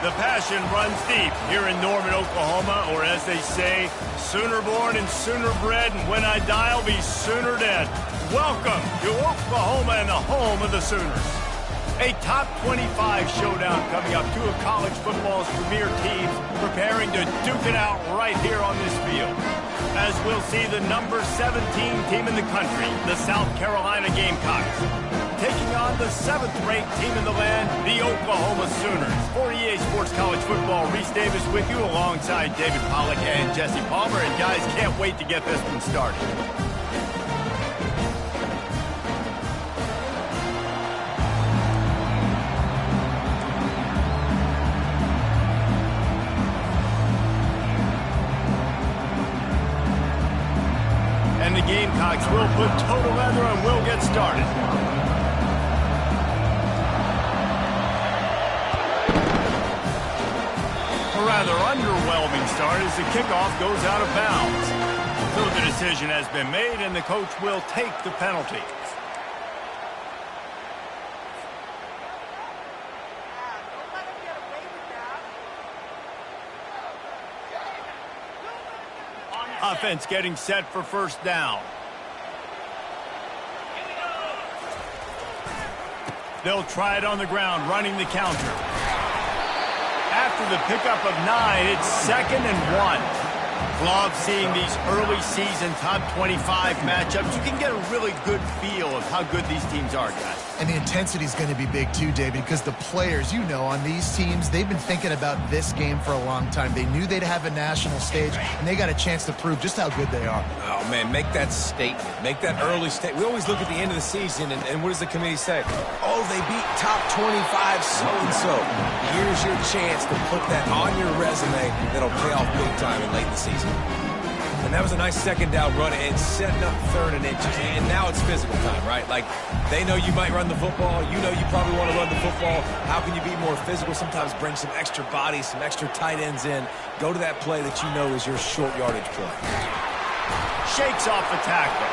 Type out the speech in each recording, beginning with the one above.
The passion runs deep here in Norman, Oklahoma, or as they say, sooner born and sooner bred, and when I die, I'll be sooner dead. Welcome to Oklahoma and the home of the Sooners. A top 25 showdown coming up. Two of college football's premier teams preparing to duke it out right here on this field. As we'll see the number 17 team in the country, the South Carolina Gamecocks, taking on the 7th-ranked team in the land, the Oklahoma Sooners. For EA Sports College Football, Reese Davis with you alongside David Pollack and Jesse Palmer. And guys, can't wait to get this one started. And the Gamecocks will put total leather and we'll get started. A rather underwhelming start as the kickoff goes out of bounds. So the decision has been made and the coach will take the penalty. Offense getting set for first down. They'll try it on the ground, running the counter. After the pickup of 9, it's 2nd and 1. Love seeing these early season top 25 matchups. You can get a really good feel of how good these teams are, guys. And the intensity is going to be big too, David, because the players, you know, on these teams, they've been thinking about this game for a long time. They knew they'd have a national stage, and they got a chance to prove just how good they are. Oh, man, make that statement. Make that early statement. We always look at the end of the season, and what does the committee say? Oh, they beat top 25 so-and-so. Here's your chance to put that on your resume that'll pay off big time in late in the season. And that was a nice second down run and setting up 3rd and inches. And now it's physical time, right? Like, they know you might run the football. You know you probably want to run the football. How can you be more physical? Sometimes bring some extra bodies, some extra tight ends in. Go to that play that you know is your short yardage play. Shakes off the tackle.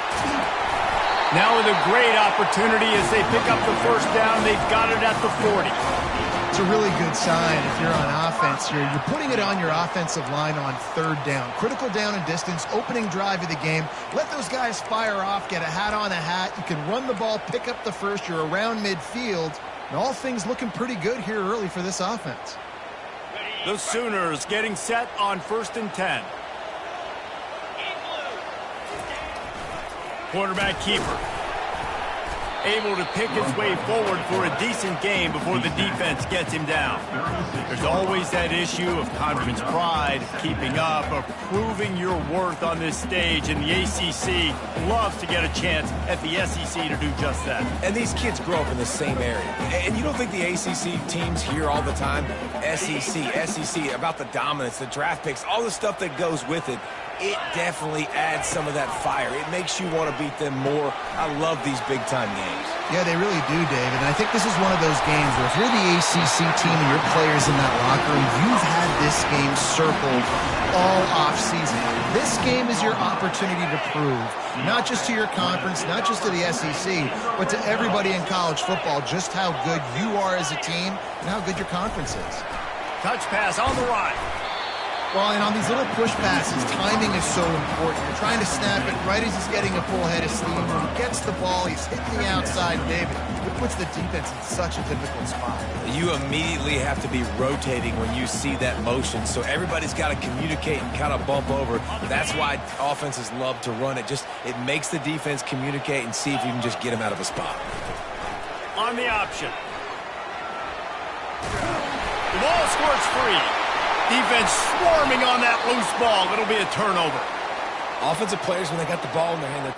Now with a great opportunity as they pick up the first down. They've got it at the 40. It's a really good sign if you're on offense here. You're putting it on your offensive line on 3rd down. Critical down and distance, opening drive of the game. Let those guys fire off, get a hat on a hat. You can run the ball, pick up the first. You're around midfield. And all things looking pretty good here early for this offense. The Sooners getting set on 1st and 10. Quarterback keeper. Able to pick his way forward for a decent game before the defense gets him down. There's always that issue of conference pride, keeping up, of proving your worth on this stage, and the ACC loves to get a chance at the SEC to do just that. And these kids grow up in the same area. And you don't think the ACC teams hear all the time, SEC, about the dominance, the draft picks, all the stuff that goes with it. It definitely adds some of that fire. It makes you want to beat them more. I love these big-time games. Yeah, they really do, David. And I think this is one of those games where if you're the ACC team and your players in that locker room, you've had this game circled all off-season. This game is your opportunity to prove, not just to your conference, not just to the SEC, but to everybody in college football, just how good you are as a team and how good your conference is. Touch pass on the right. Well, and on these little push passes, timing is so important. You're trying to snap it right as he's getting a full head of steam. When he gets the ball, he's hitting the outside, David. It puts the defense in such a difficult spot. You immediately have to be rotating when you see that motion, so everybody's got to communicate and kind of bump over. That's why offenses love to run it. It makes the defense communicate and see if you can just get him out of a spot. On the option. The ball squirts free. Defense swarming on that loose ball. It'll be a turnover. Offensive players, when they got the ball in their hand, they're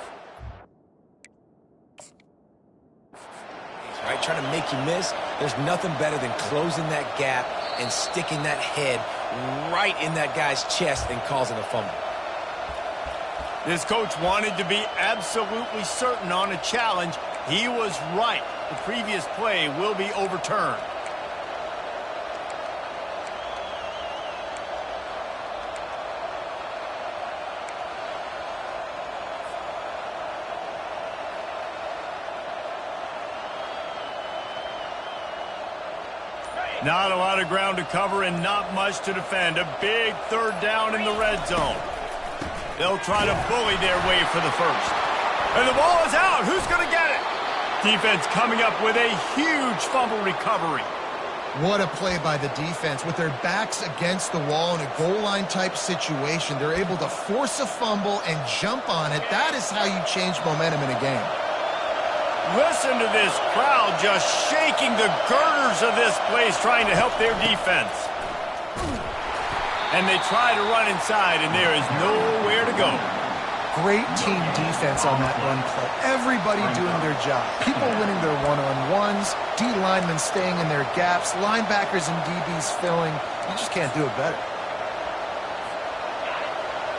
right, trying to make you miss. There's nothing better than closing that gap and sticking that head right in that guy's chest and causing a fumble. This coach wanted to be absolutely certain on a challenge. He was right. The previous play will be overturned. Not a lot of ground to cover and not much to defend. A big third down in the red zone. They'll try to bully their way for the first. And the ball is out. Who's going to get it? Defense coming up with a huge fumble recovery. What a play by the defense. With their backs against the wall in a goal line type situation, they're able to force a fumble and jump on it. That is how you change momentum in a game. Listen to this crowd just shaking the girders of this place, trying to help their defense. And they try to run inside, and there is nowhere to go. Great team defense on that run play. Everybody doing their job. People winning their one-on-ones, D linemen staying in their gaps, linebackers and DBs filling. You just can't do it better.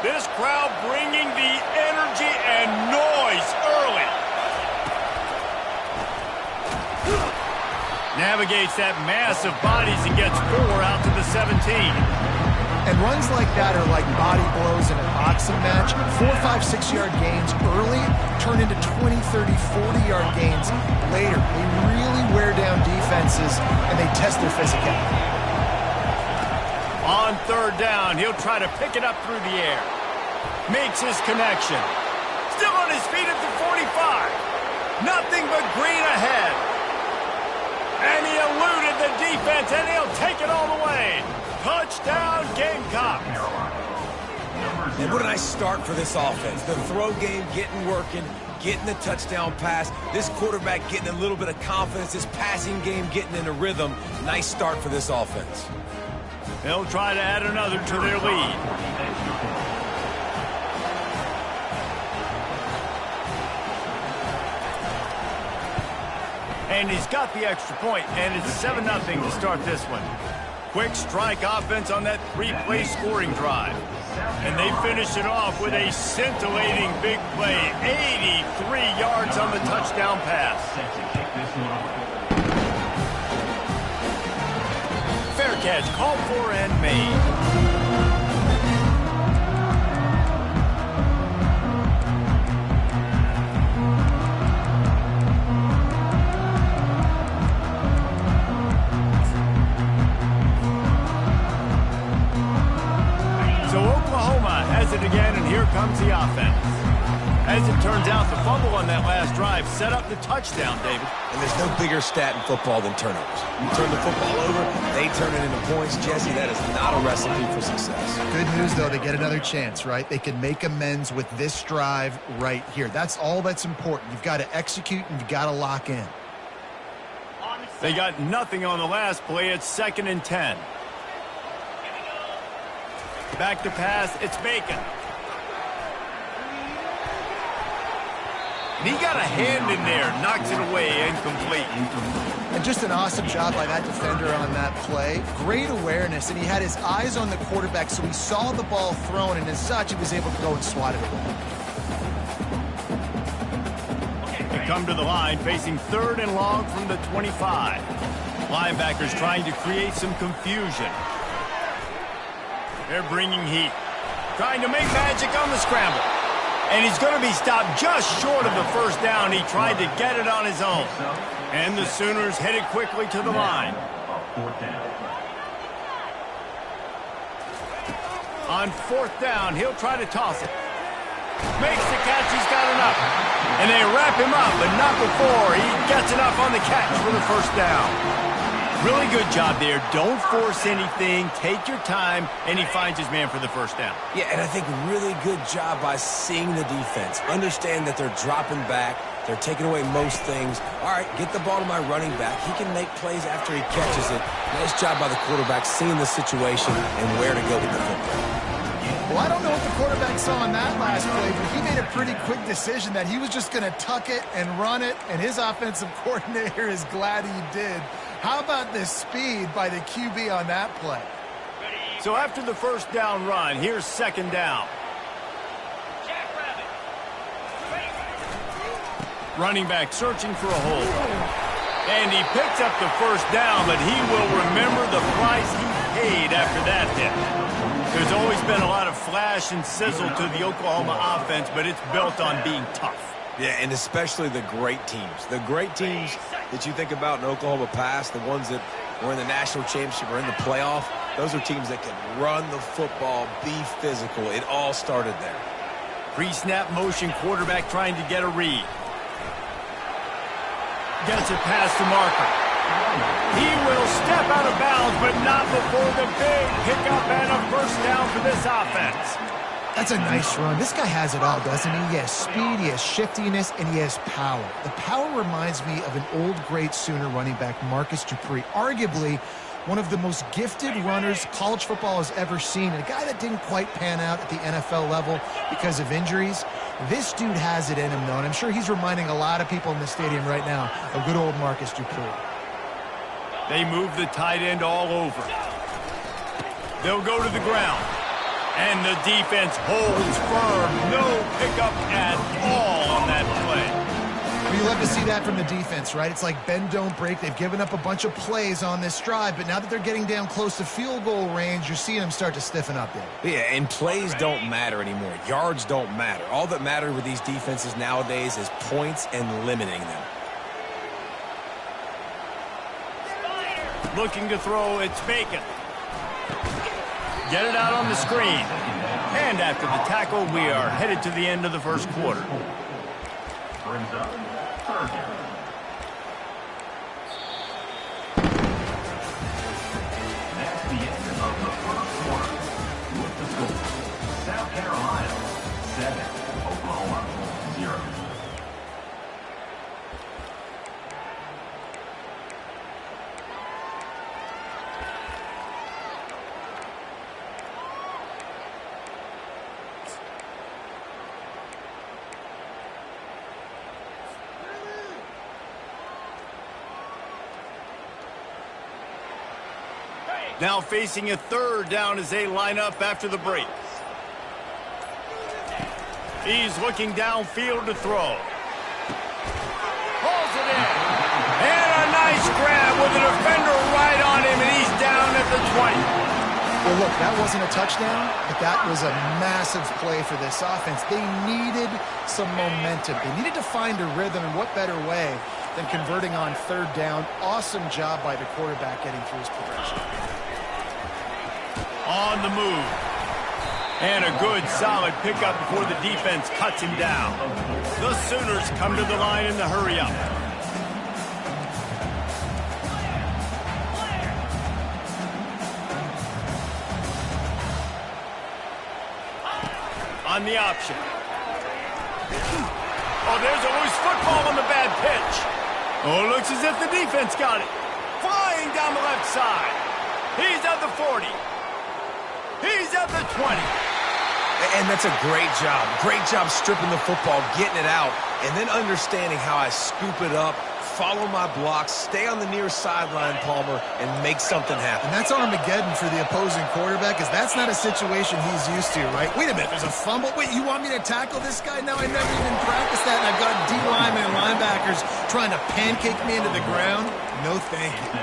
This crowd bringing the energy and noise early. Navigates that mass of bodies and gets 4 out to the 17. And runs like that are like body blows in a boxing match. 4, 5, 6-yard gains early turn into 20, 30, 40-yard gains later. They really wear down defenses, and they test their physicality. On third down, he'll try to pick it up through the air. Makes his connection. Still on his feet at the 45. Nothing but green ahead. And he eluded the defense, and he'll take it all the way. Touchdown, Gamecock. And what a nice start for this offense. The throw game working, getting the touchdown pass. This quarterback getting a little bit of confidence. This passing game getting in a rhythm. Nice start for this offense. They'll try to add another to their lead. And he's got the extra point, and it's 7-0 to start this one. Quick strike offense on that 3-play scoring drive. And they finish it off with a scintillating big play. 83 yards on the touchdown pass. Fair catch, called for and made. It again, and here comes the offense. As it turns out, the fumble on that last drive set up the touchdown, David. And there's no bigger stat in football than turnovers. You turn the football over, they turn it into points. Jesse, that is not a recipe for success. Good news, though, they get another chance, right? They can make amends with this drive right here. That's all that's important. You've got to execute, and you've got to lock in. They got nothing on the last play. It's 2nd and 10. Back to pass, it's Bacon. And he got a hand in there, knocks it away, incomplete. And just an awesome job by that defender on that play. Great awareness, and he had his eyes on the quarterback, so he saw the ball thrown, and as such, he was able to go and swat it away. They come to the line, facing 3rd and long from the 25. Linebackers trying to create some confusion. They're bringing heat. Trying to make magic on the scramble. And he's going to be stopped just short of the first down. He tried to get it on his own. And the Sooners headed quickly to the line. On 4th down, he'll try to toss it. Makes the catch, he's got enough. And they wrap him up, but not before he gets enough on the catch for the 1st down. Really good job there. Don't force anything. Take your time, and he finds his man for the 1st down. Yeah, and I think really good job by seeing the defense. Understand that they're dropping back. They're taking away most things. All right, get the ball to my running back. He can make plays after he catches it. Nice job by the quarterback seeing the situation and where to go with the football. Well, I don't know what the quarterback saw in that last play, but he made a pretty quick decision that he was just going to tuck it and run it, and his offensive coordinator is glad he did. How about the speed by the QB on that play? So after the 1st down run, here's 2nd down. Running back searching for a hole. And he picks up the 1st down, but he will remember the price he paid after that hit. There's always been a lot of flash and sizzle to the Oklahoma offense, but it's built on being tough. Yeah, and especially the great teams. The great teams that you think about in Oklahoma past, the ones that were in the national championship or in the playoff, those are teams that can run the football, be physical. It all started there. Pre-snap motion quarterback trying to get a read. Gets it past the marker. He will step out of bounds, but not before the big pickup and a 1st down for this offense. That's a nice run. This guy has it all, doesn't he? He has speed, he has shiftiness, and he has power. The power reminds me of an old great Sooner running back, Marcus Dupree. Arguably one of the most gifted runners college football has ever seen, and a guy that didn't quite pan out at the NFL level because of injuries. This dude has it in him, though, and I'm sure he's reminding a lot of people in the stadium right now of good old Marcus Dupree. They move the tight end all over. They'll go to the ground. And the defense holds firm. No pickup at all on that play. Well, you love to see that from the defense, right? It's like bend, don't break. They've given up a bunch of plays on this drive, but now that they're getting down close to field goal range, you're seeing them start to stiffen up there. Yeah, and plays don't matter anymore. Yards don't matter. All that matters with these defenses nowadays is points and limiting them. Looking to throw, it's Bacon. Get it out on the screen. And after the tackle, we are headed to the end of the 1st quarter. Brings up 3rd down. That's the end of the 1st quarter. With the score, South Carolina 7, Oklahoma 0. Now facing a 3rd down as they line up after the break. He's looking downfield to throw. Pulls it in. And a nice grab with a defender right on him, and he's down at the 20. Well, look, that wasn't a touchdown, but that was a massive play for this offense. They needed some momentum. They needed to find a rhythm, and what better way than converting on 3rd down. Awesome job by the quarterback getting through his progression. On the move. And a good, solid pickup before the defense cuts him down. The Sooners come to the line in the hurry-up. On the option. Oh, there's a loose football on the bad pitch. Oh, looks as if the defense got it. Flying down the left side. He's at the 40. He's at the 20. And that's a great job. Great job stripping the football, getting it out, and then understanding how I scoop it up, follow my blocks, stay on the near sideline, Palmer, and make something happen. And that's Armageddon for the opposing quarterback, because that's not a situation he's used to, right? Wait a minute, there's a fumble. Wait, you want me to tackle this guy? No, I never even practiced that, and I've got D-linemen and linebackers trying to pancake me into the ground. No, thank you.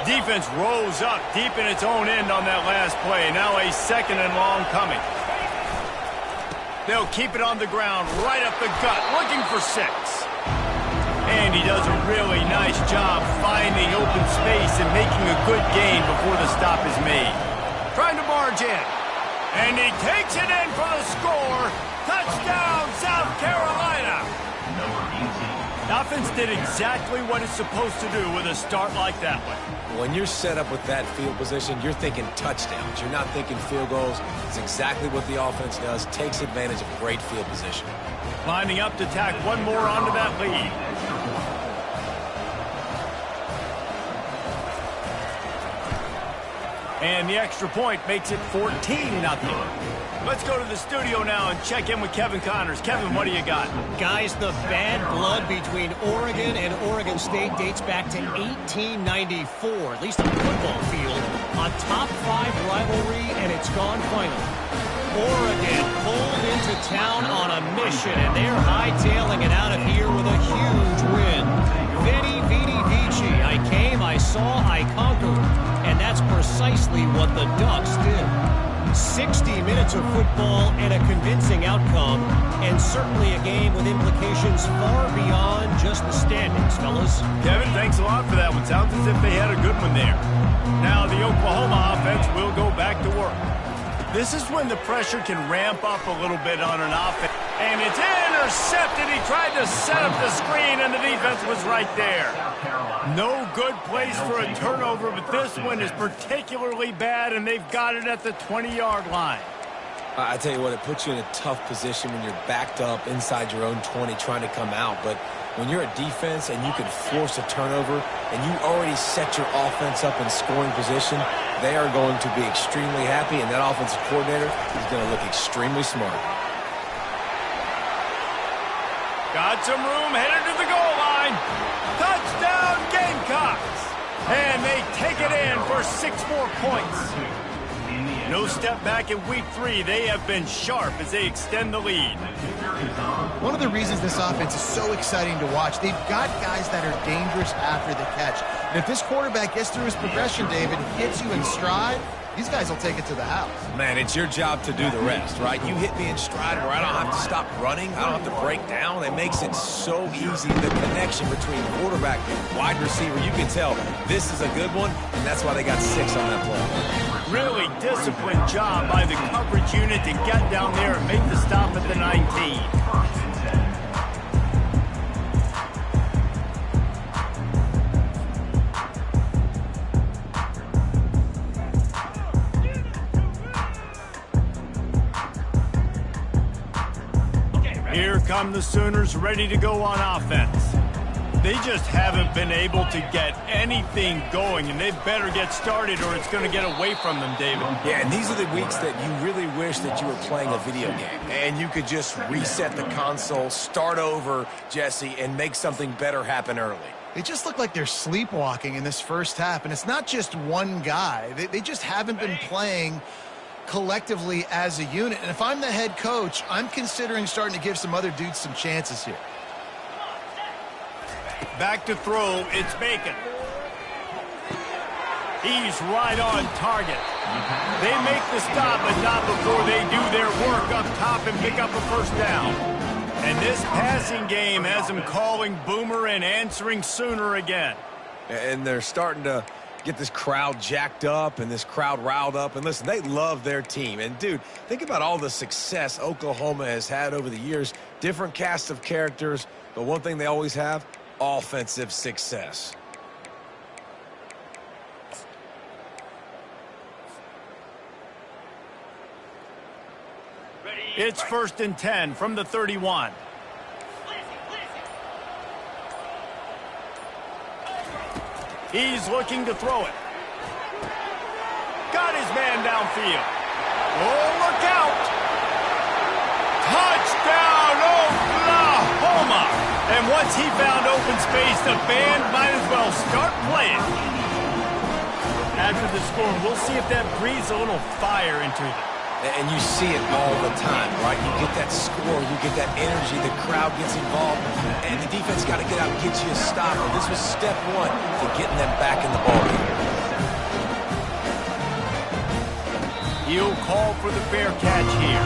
Defense rolls up deep in its own end on that last play. Now a 2nd and long coming. They'll keep it on the ground, right up the gut, looking for 6. And he does a really nice job finding open space and making a good gain before the stop is made. Trying to barge in. And he takes it in for the score. Touchdown, South Carolina. Number 18. The offense did exactly what it's supposed to do with a start like that one. When you're set up with that field position, you're thinking touchdowns. You're not thinking field goals. It's exactly what the offense does. Takes advantage of great field position. Lining up to tack one more onto that lead. And the extra point makes it 14-0. Let's go to the studio now and check in with Kevin Connors. Kevin, what do you got? Guys, the bad blood between Oregon and Oregon State dates back to 1894, at least on the football field. A top-5 rivalry, and it's gone finally. Oregon pulled into town on a mission, and they're hightailing it out of here with a huge win. Veni, vidi, vici. I came, I saw, I conquered. And that's precisely what the Ducks did. 60 minutes of football and a convincing outcome, and certainly a game with implications far beyond just the standings, fellas. Kevin, thanks a lot for that one. Sounds as if they had a good one there. Now the Oklahoma offense will go back to work. This is when the pressure can ramp up a little bit on an offense. And it's intercepted. He tried to set up the screen, and the defense was right there. No good place for a turnover, but this one is particularly bad, and they've got it at the 20-yard line. I tell you what, it puts you in a tough position when you're backed up inside your own 20 trying to come out. But when you're a defense and you can force a turnover and you already set your offense up in scoring position, they are going to be extremely happy, and that offensive coordinator is going to look extremely smart. Got some room, headed to the goal line. Touchdown, Gamecocks! And they take it in for 6 more points. No step back in week 3. They have been sharp as they extend the lead. One of the reasons this offense is so exciting to watch, they've got guys that are dangerous after the catch. And if this quarterback gets through his progression, David, hits you in stride, these guys will take it to the house. Man, it's your job to do the rest, right? You hit me in stride where I don't have to stop running. I don't have to break down. It makes it so easy. The connection between quarterback and wide receiver, you can tell this is a good one, and that's why they got 6 on that play. Really disciplined job by the coverage unit to get down there and make the stop at the 19. Here come the Sooners ready to go on offense. They just haven't been able to get anything going, and they better get started or it's going to get away from them, David. Yeah, and these are the weeks that you really wish that you were playing a video game and you could just reset the console, start over, Jesse, and make something better happen early. They just look like they're sleepwalking in this first half, and it's not just one guy. They just haven't been playing collectively as a unit. And if I'm the head coach, I'm considering starting to give some other dudes some chances here. Back to throw, it's Bacon. He's right on target. They make the stop, but not before they do their work up top and pick up a first down. And this passing game has them calling Boomer and answering Sooner again. And they're starting to get this crowd jacked up and this crowd riled up. And listen, they love their team. And, dude, think about all the success Oklahoma has had over the years. Different cast of characters, but one thing they always have, offensive success. It's 1st and 10 from the 31. He's looking to throw it. Got his man downfield. Oh, look out! Touchdown, Oklahoma! And once he found open space, the band might as well start playing. After the score, we'll see if that breathes a little fire into them. And you see it all the time, right? You get that score, you get that energy, the crowd gets involved, and the defense got to get out and get you a stop. And this was step 1 to getting them back in the ballgame. He'll call for the fair catch here.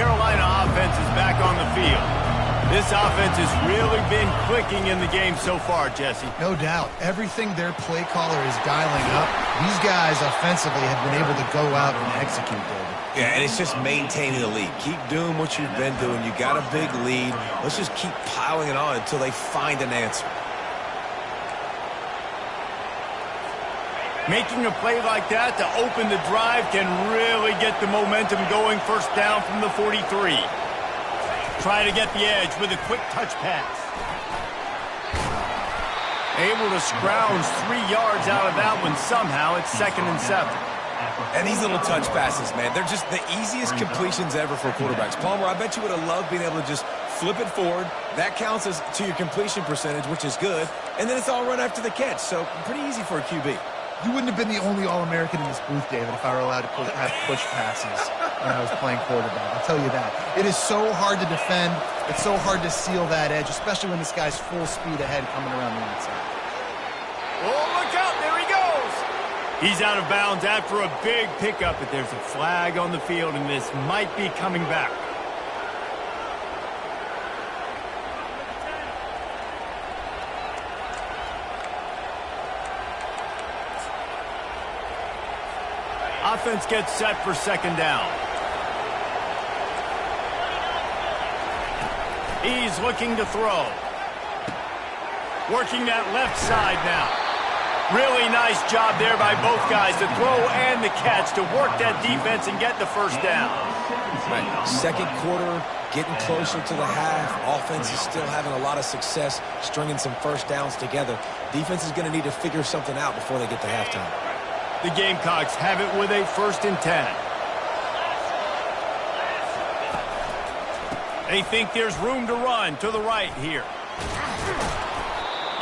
Carolina offense is back on the field. This offense has really been clicking in the game so far, Jesse. No doubt. Everything their play caller is dialing up, these guys offensively have been able to go out and execute, David. Yeah, and it's just maintaining the lead. Keep doing what you've been doing. You got a big lead. Let's just keep piling it on until they find an answer. Making a play like that to open the drive can really get the momentum going. First down from the 43. Try to get the edge with a quick touch pass. Able to scrounge 3 yards out of that one somehow. It's 2nd and 7. And these little touch passes, man, they're just the easiest completions ever for quarterbacks. Palmer, I bet you would have loved being able to just flip it forward. That counts as to your completion percentage, which is good. And then it's all run after the catch, so pretty easy for a QB. You wouldn't have been the only All-American in this booth, David, if I were allowed to have push passes when I was playing quarterback. I'll tell you that. It is so hard to defend. It's so hard to seal that edge, especially when this guy's full speed ahead coming around the outside. Oh, look out. There he goes. He's out of bounds after a big pickup, but there's a flag on the field, and this might be coming back. Offense gets set for 2nd down. He's looking to throw. Working that left side now. Really nice job there by both guys, the throw and the catch, to work that defense and get the first down. Right. Second quarter, getting closer to the half. Offense is still having a lot of success stringing some first downs together. Defense is going to need to figure something out before they get to halftime. The Gamecocks have it with a 1st and 10. They think there's room to run to the right here.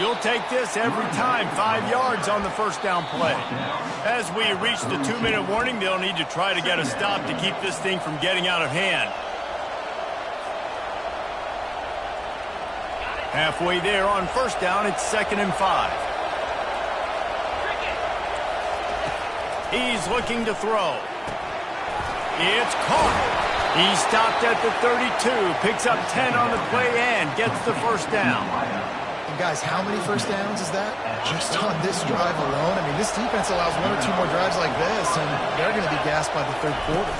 You'll take this every time. 5 yards on the first down play. As we reach the 2-minute warning, they'll need to try to get a stop to keep this thing from getting out of hand. Halfway there on first down, it's 2nd and 5. He's looking to throw. It's caught. He stopped at the 32, picks up 10 on the play and gets the first down. And guys, how many first downs is that? Just on this drive alone? I mean, this defense allows 1 or 2 more drives like this, and they're going to be gassed by the 3rd quarter.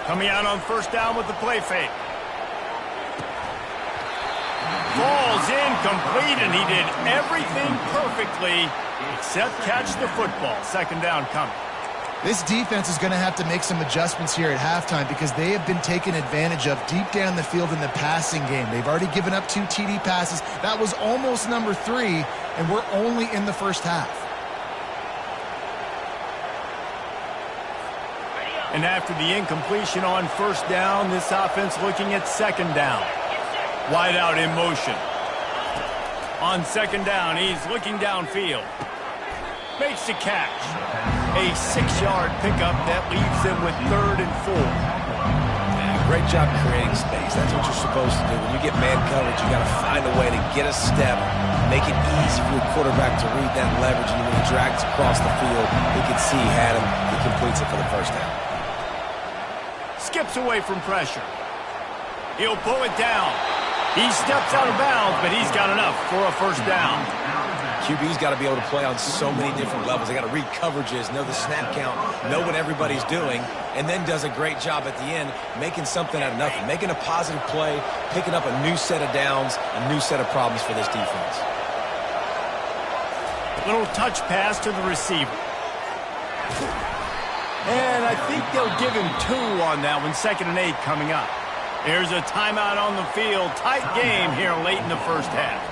Coming out on first down with the play fake. Falls incomplete, and he did everything perfectly except catch the football. 2nd down coming. This defense is going to have to make some adjustments here at halftime because they have been taken advantage of deep down the field in the passing game. They've already given up 2 TD passes. That was almost number 3, and we're only in the first half. And after the incompletion on first down, this offense looking at 2nd down. Wide out in motion. On 2nd down, he's looking downfield. Makes the catch. A 6-yard pickup that leaves them with 3rd and 4. Yeah, great job creating space. That's what you're supposed to do. When you get man coverage, you got to find a way to get a step, make it easy for your quarterback to read that leverage, and when he drags across the field, he can see he had him. He completes it for the first down. Skips away from pressure. He'll pull it down. He steps out of bounds, but he's got enough for a first down. QB's got to be able to play on so many different levels. They got to read coverages, know the snap count, know what everybody's doing, and then does a great job at the end making something out of nothing, making a positive play, picking up a new set of downs, a new set of problems for this defense. Little touch pass to the receiver. And I think they'll give him 2 on that one. 2nd and 8 coming up. There's a timeout on the field. Tight game here late in the first half.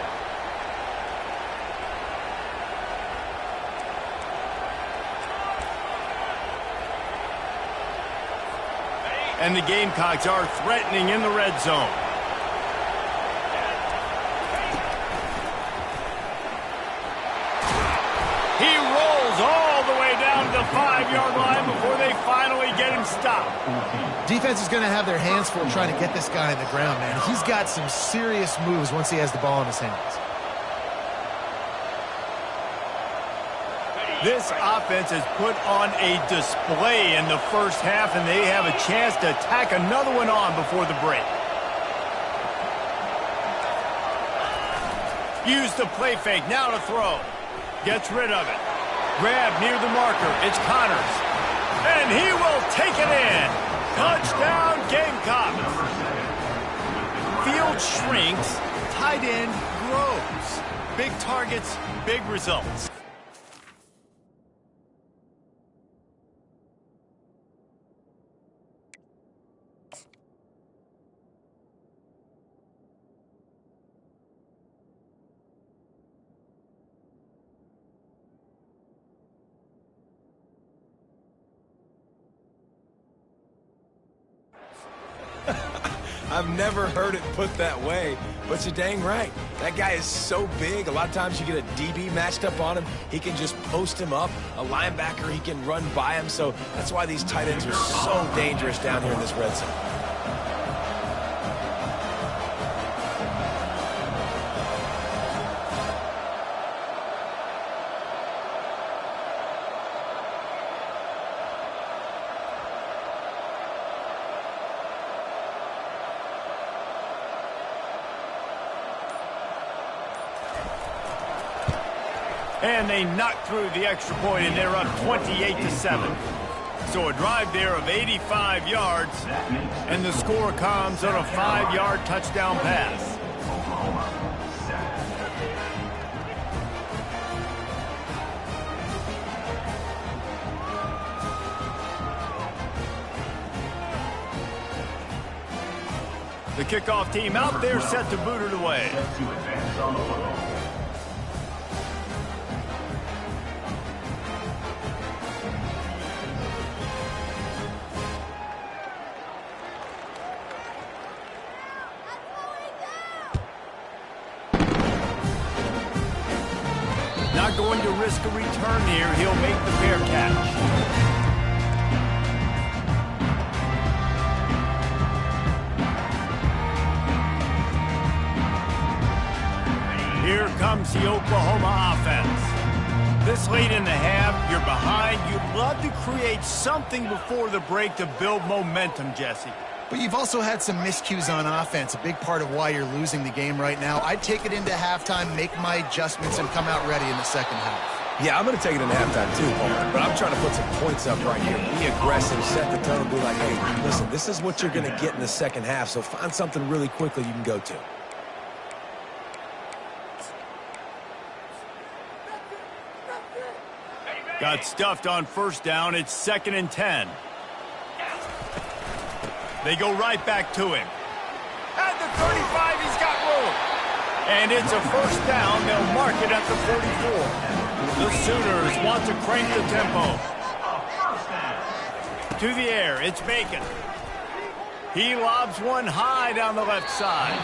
And the Gamecocks are threatening in the red zone. He rolls all the way down to the 5-yard line before they finally get him stopped. Defense is going to have their hands full trying to get this guy on the ground, man. He's got some serious moves once he has the ball in his hands. This offense has put on a display in the first half, and they have a chance to tack another one on before the break. Use the play fake, now to throw. Gets rid of it. Grab near the marker, it's Connors. And he will take it in. Touchdown, Gamecocks. Field shrinks, tight end grows. Big targets, big results. I've never heard it put that way, but you're dang right. That guy is so big. A lot of times you get a DB matched up on him. He can just post him up. A linebacker, he can run by him. So that's why these tight ends are so dangerous down here in this red zone. And they knock through the extra point, and they're up 28-7. So a drive there of 85 yards, and the score comes on a 5-yard touchdown pass. The kickoff team out there set to boot it away. Not going to risk a return here. He'll make the fair catch. Here comes the Oklahoma offense. This late in the half, you're behind. You'd love to create something before the break to build momentum, Jesse. But you've also had some miscues on offense, a big part of why you're losing the game right now. I'd take it into halftime, make my adjustments, and come out ready in the second half. Yeah, I'm going to take it into halftime too, Paul. But I'm trying to put some points up right here. Be aggressive, set the tone, be like, hey, listen, this is what you're going to get in the second half, so find something really quickly you can go to. Got stuffed on first down. It's 2nd and 10. They go right back to him. At the 35, he's got room. And it's a first down. They'll mark it at the 44. The Sooners want to crank the tempo. To the air, it's Bacon. He lobs one high down the left side.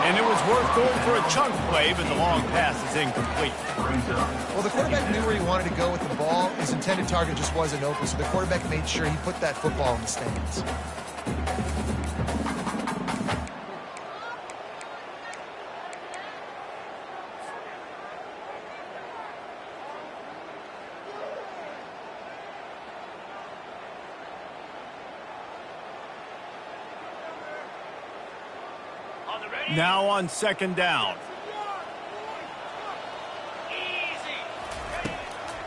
And it was worth going for a chunk play, but the long pass is incomplete. Well, the quarterback knew where he wanted to go with the ball. His intended target just wasn't open, so the quarterback made sure he put that football in the stands. Now on 2nd down.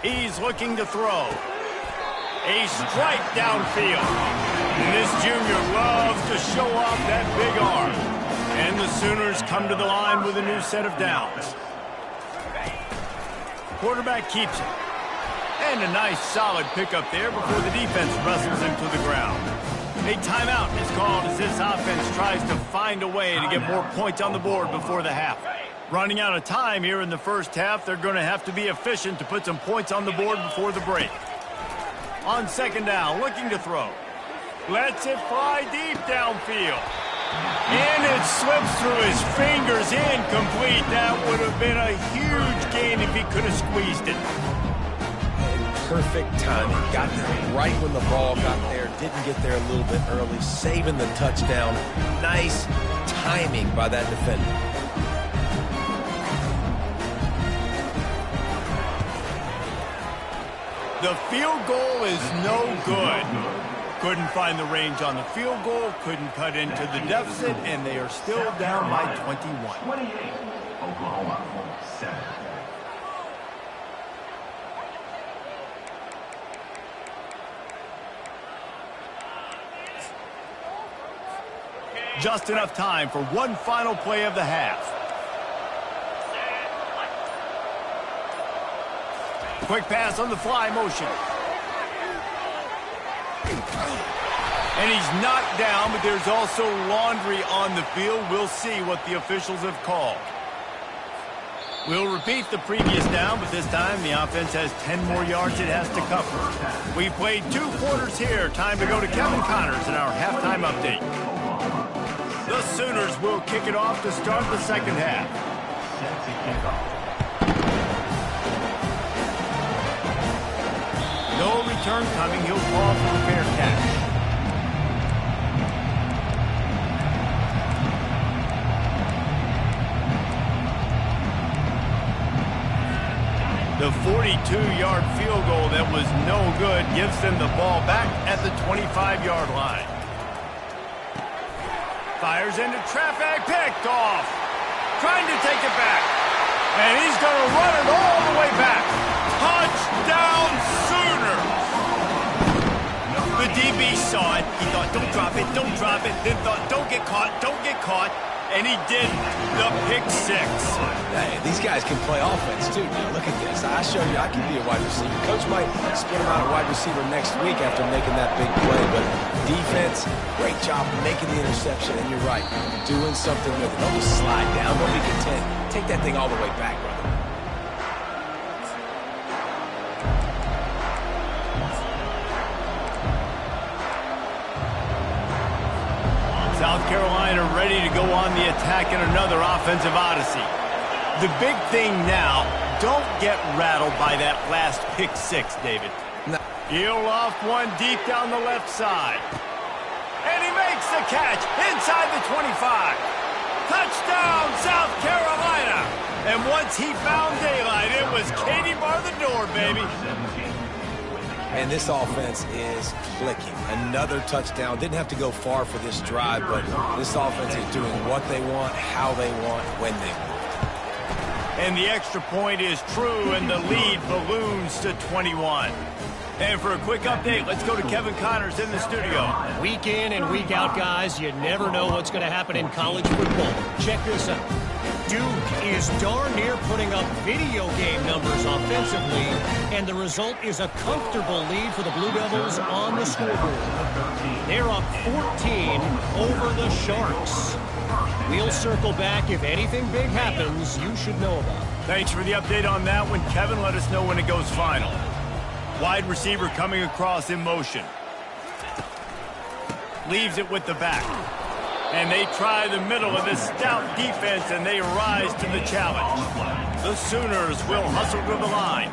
He's looking to throw. A strike downfield. And this junior loves to show off that big arm. And the Sooners come to the line with a new set of downs. Quarterback keeps it. And a nice solid pickup there before the defense wrestles him to the ground. A timeout is called as this offense tries to find a way to get more points on the board before the half. Running out of time here in the first half, they're going to have to be efficient to put some points on the board before the break. On 2nd down, looking to throw. Lets it fly deep downfield. And it slips through his fingers, incomplete. That would have been a huge gain if he could have squeezed it. Perfect timing. Got there right when the ball got there. Didn't get there a little bit early. Saving the touchdown. Nice timing by that defender. The field goal is no good. Couldn't find the range on the field goal, couldn't cut into the deficit, and they are still down by 21. 28, Oklahoma, 7. Just enough time for one final play of the half. Quick pass on the fly motion. And he's knocked down, but there's also laundry on the field. We'll see what the officials have called. We'll repeat the previous down, but this time the offense has 10 more yards it has to cover. We played 2 quarters here. Time to go to Kevin Connors in our halftime update. The Sooners will kick it off to start the second half. No return coming. He'll call for a fair catch. The 42-yard field goal that was no good gives them the ball back at the 25-yard line. Fires into traffic, picked off. Trying to take it back. And he's going to run it all the way back. Touchdown Sooners! The DB saw it. He thought, don't drop it, don't drop it. Then thought, don't get caught, don't get caught. And he did the pick 6. Hey, these guys can play offense, too. Now, look at this. I showed you I can be a wide receiver. Coach might split him out a wide receiver next week after making that big play. But defense, great job making the interception. And you're right, doing something with it. Don't just slide down. Don't be content. Take that thing all the way back, brother. South Carolina ready to go on the attack in another offensive odyssey. The big thing now, don't get rattled by that last pick 6, David. No. He'll off one deep down the left side. And he makes the catch inside the 25. Touchdown, South Carolina. And once he found daylight, it was Katie bar the door, baby. And this offense is clicking. Another touchdown. Didn't have to go far for this drive, but this offense is doing what they want, how they want, when they want. And the extra point is true, and the lead balloons to 21. And for a quick update, let's go to Kevin Connors in the studio. Week in and week out, guys, you never know what's going to happen in college football. Check this out. Duke is darn near putting up video game numbers offensively, and the result is a comfortable lead for the Blue Devils on the scoreboard. They're up 14 over the Sharks. We'll circle back if anything big happens you should know about. Thanks for the update on that one, Kevin. Let us know when it goes final. Wide receiver coming across in motion. Leaves it with the back. And they try the middle of this stout defense, and they rise to the challenge. The Sooners will hustle to the line.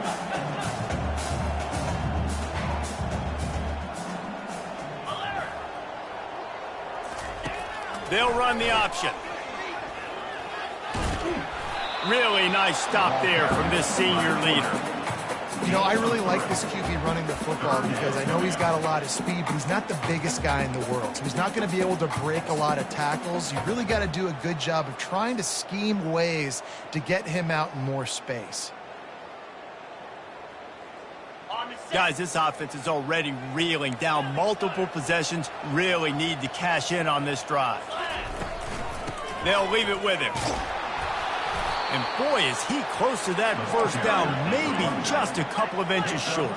They'll run the option. Really nice stop there from this senior leader. You know, I really like this QB running the football because I know he's got a lot of speed, but he's not the biggest guy in the world. So he's not going to be able to break a lot of tackles. You really got to do a good job of trying to scheme ways to get him out in more space. Guys, this offense is already reeling down multiple possessions. Really need to cash in on this drive. They'll leave it with him. And boy, is he close to that first down, maybe just a couple of inches short.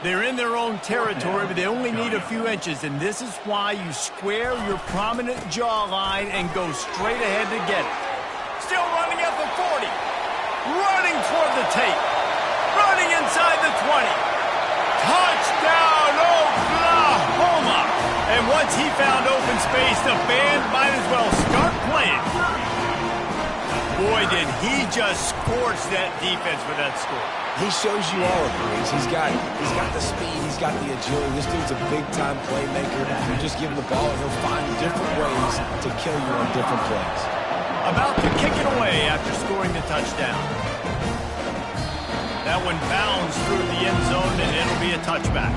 They're in their own territory, but they only need a few inches, and this is why you square your prominent jawline and go straight ahead to get it. Still running at the 40. Running toward the tape. Running inside the 20. Touchdown, Oklahoma! And once he found open space, the band might as well start playing. Boy, did he just scorch that defense with that score. He shows you all of these. He's got the speed. He's got the agility. This dude's a big-time playmaker. You just give him the ball, and he'll find different ways to kill you on different plays. About to kick it away after scoring the touchdown. That one bounds through the end zone, and it'll to be a touchback.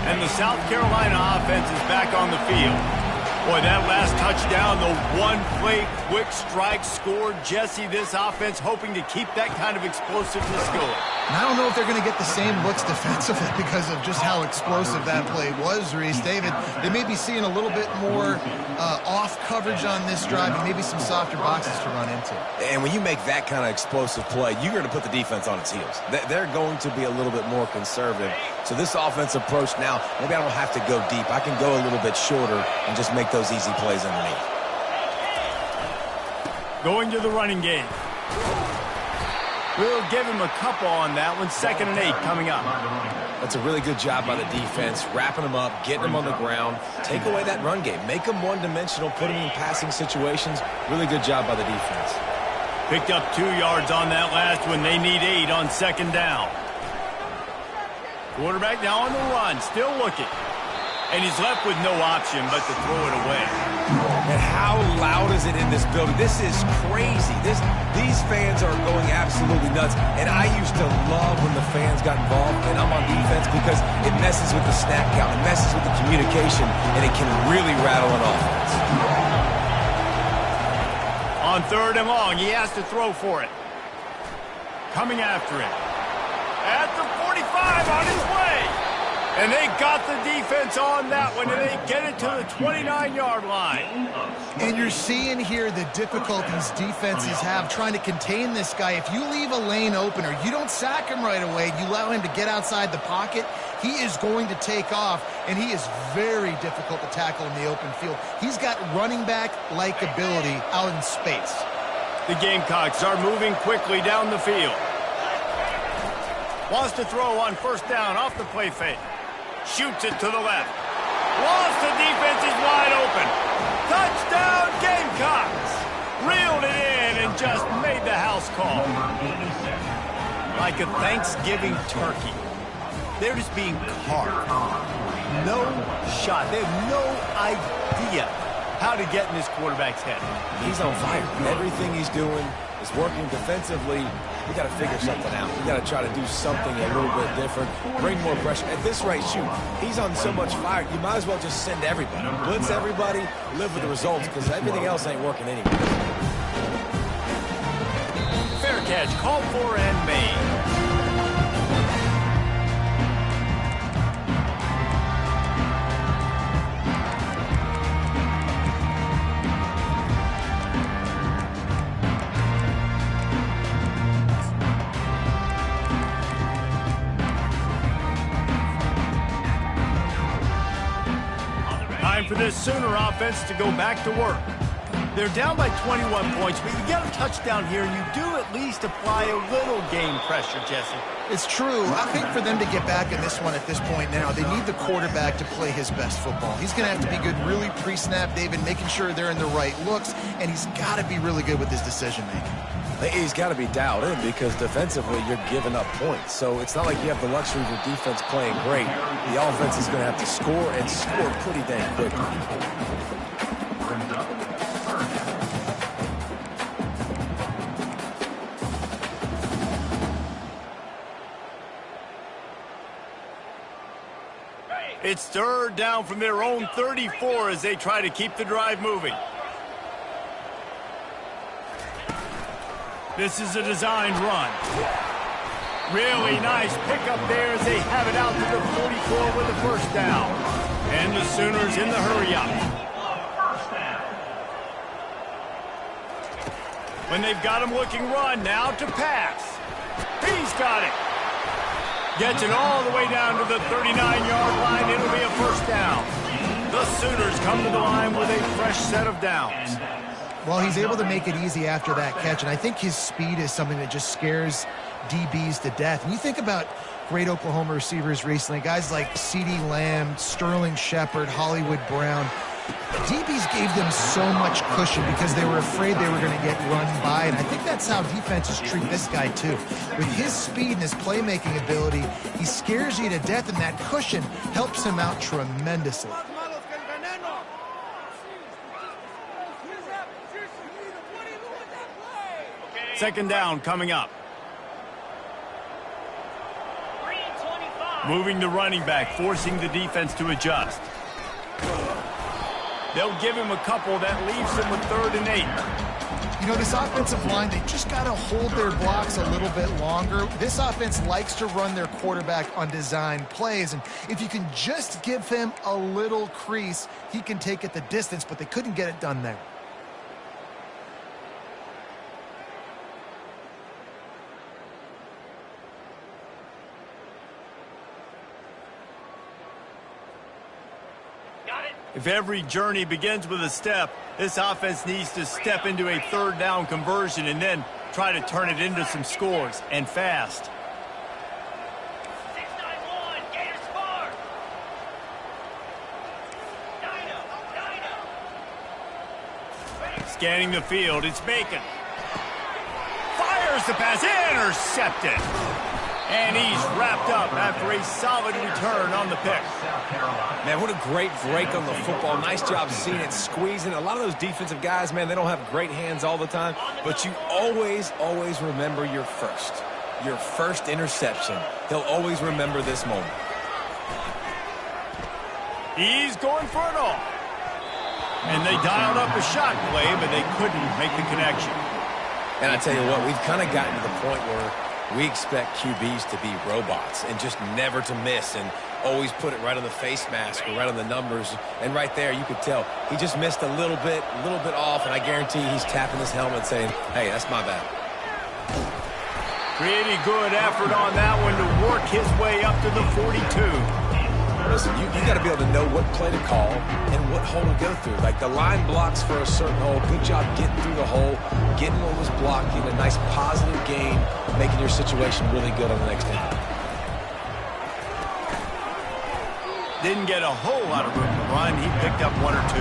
And the South Carolina offense is back on the field. Boy, that last touchdown, the one-play quick strike score. Jesse, this offense hoping to keep that kind of explosiveness going. And I don't know if they're going to get the same looks defensively because of just how explosive that play was, Reese. David, they may be seeing a little bit more off coverage on this drive and maybe some softer boxes to run into. And when you make that kind of explosive play, you're going to put the defense on its heels. They're going to be a little bit more conservative. So this offensive approach now, maybe I don't have to go deep. I can go a little bit shorter and just make those easy plays underneath. Going to the running game. We'll give him a couple on that one. 2nd and 8 coming up. That's a really good job by the defense, wrapping them up, getting them on the ground. Take away that run game. Make them one-dimensional, put them in passing situations. Really good job by the defense. Picked up 2 yards on that last one. They need 8 on 2nd down. Quarterback now on the run, still looking. And he's left with no option but to throw it away. And how loud is it in this building? This is crazy. These fans are going absolutely nuts. And I used to love when the fans got involved, and I'm on defense because it messes with the snap count, it messes with the communication, and it can really rattle an offense. On 3rd and long, he has to throw for it. Coming after it. At the 45, on his way. And they got the defense on that one, and they get it to the 29-yard line. And you're seeing here the difficulties defenses have trying to contain this guy. If you leave a lane open or you don't sack him right away, you allow him to get outside the pocket, he is going to take off, and he is very difficult to tackle in the open field. He's got running back-like ability out in space. The Gamecocks are moving quickly down the field. Wants to throw on 1st down off the play fake. Shoots it to the left. Lost, the defense is wide open. Touchdown, Gamecocks! Reeled it in and just made the house call. Like a Thanksgiving turkey. They're just being carved. No shot. They have no idea how to get in this quarterback's head. He's on fire. Everything he's doing is working defensively. We got to figure something out. We got to try to do something a little bit different. Bring more pressure. At this rate, shoot, he's on so much fire, you might as well just send everybody. Blitz everybody, live with the results, because everything else ain't working anyway. Fair catch, called for and made. For this Sooner offense to go back to work. They're down by 21 points, but you get a touchdown here, and you do at least apply a little game pressure, Jesse. It's true. I think for them to get back in this one at this point now, they need the quarterback to play his best football. He's going to have to be good really pre-snap, David, making sure they're in the right looks, and he's got to be really good with his decision-making. He's got to be dialed in because defensively you're giving up points. So it's not like you have the luxury of your defense playing great. The offense is going to have to score and score pretty dang quickly. It's 3rd down from their own 34 as they try to keep the drive moving. This is a designed run. Really nice pickup there as they have it out to the 44 with the 1st down. And the Sooners in the hurry-up. When they've got him looking run, now to pass. He's got it. Gets it all the way down to the 39-yard line. It'll be a 1st down. The Sooners come to the line with a fresh set of downs. Well, he's able to make it easy after that catch, and I think his speed is something that just scares DBs to death. And you think about great Oklahoma receivers recently, guys like CeeDee Lamb, Sterling Shepard, Hollywood Brown. DBs gave them so much cushion because they were afraid they were going to get run by, and I think that's how defenses treat this guy too. With his speed and his playmaking ability, he scares you to death, and that cushion helps him out tremendously. Second down coming up. Moving the running back, forcing the defense to adjust. They'll give him a couple. That leaves him with 3rd and 8. You know, this offensive line, they just got to hold their blocks a little bit longer. This offense likes to run their quarterback on design plays, and if you can just give him a little crease, he can take it the distance, but they couldn't get it done there. If every journey begins with a step, this offense needs to step into a 3rd down conversion and then try to turn it into some scores, and fast. 691, Gators score! Dino! Scanning the field, it's Bacon. Fires the pass, intercepted. And he's wrapped up after a solid return on the pick. Man, what a great break on the football. Nice job seeing it, squeezing. A lot of those defensive guys, man, they don't have great hands all the time, but you always remember your first interception. He'll always remember this moment. He's going for it all. And they dialed up a shot play, but they couldn't make the connection. And I tell you what, we've kind of gotten to the point where we expect QBs to be robots and just never to miss and always put it right on the face mask or right on the numbers. And right there, you could tell he just missed a little bit off, and I guarantee he's tapping his helmet saying, hey, that's my bad. Pretty good effort on that one to work his way up to the 42. Listen, you got to be able to know what play to call and what hole to go through. Like the line blocks for a certain hole. Good job getting through the hole, getting what was blocked, getting a nice positive gain, making your situation really good on the next down. Didn't get a whole lot of room to run. He picked up 1 or 2.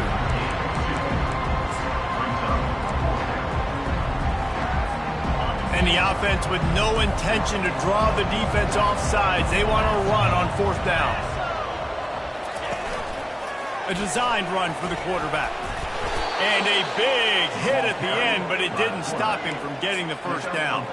And the offense with no intention to draw the defense off sides. They want to run on 4th down. A designed run for the quarterback. And a big hit at the end, but it didn't stop him from getting the 1st down.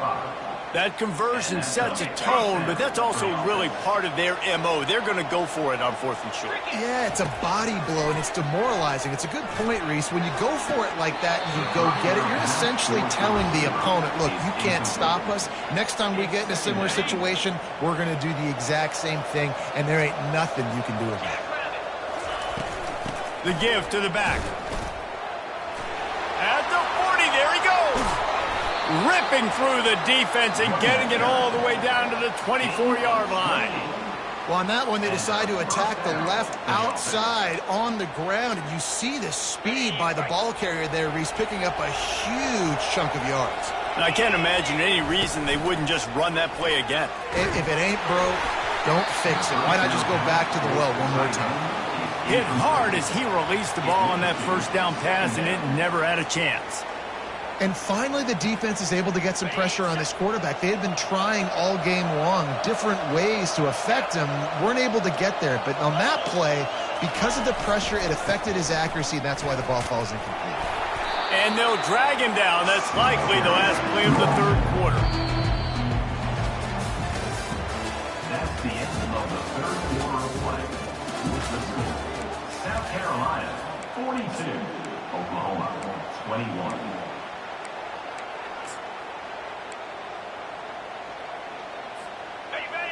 That conversion sets a tone, but that's also really part of their MO. They're going to go for it on 4th and short. Yeah, it's a body blow, and it's demoralizing. It's a good point, Reese. When you go for it like that and you go get it, you're essentially telling the opponent, look, you can't stop us. Next time we get in a similar situation, we're going to do the exact same thing, and there ain't nothing you can do about it. The give to the back. At the 40, there he goes. Ripping through the defense and getting it all the way down to the 24-yard line. Well, on that one, they decide to attack the left outside on the ground, and you see the speed by the ball carrier there, Reese, picking up a huge chunk of yards. And I can't imagine any reason they wouldn't just run that play again. If it ain't broke, don't fix it. Why not just go back to the well one more time? Hit hard as he released the ball on that 1st down pass, and it never had a chance. And finally, the defense is able to get some pressure on this quarterback. They had been trying all game long different ways to affect him, weren't able to get there. But on that play, because of the pressure, it affected his accuracy, and that's why the ball falls incomplete. And they'll drag him down. That's likely the last play of the 3rd quarter. That's the end of the 3rd quarter of play. With the score, South Carolina 42, Oklahoma 21.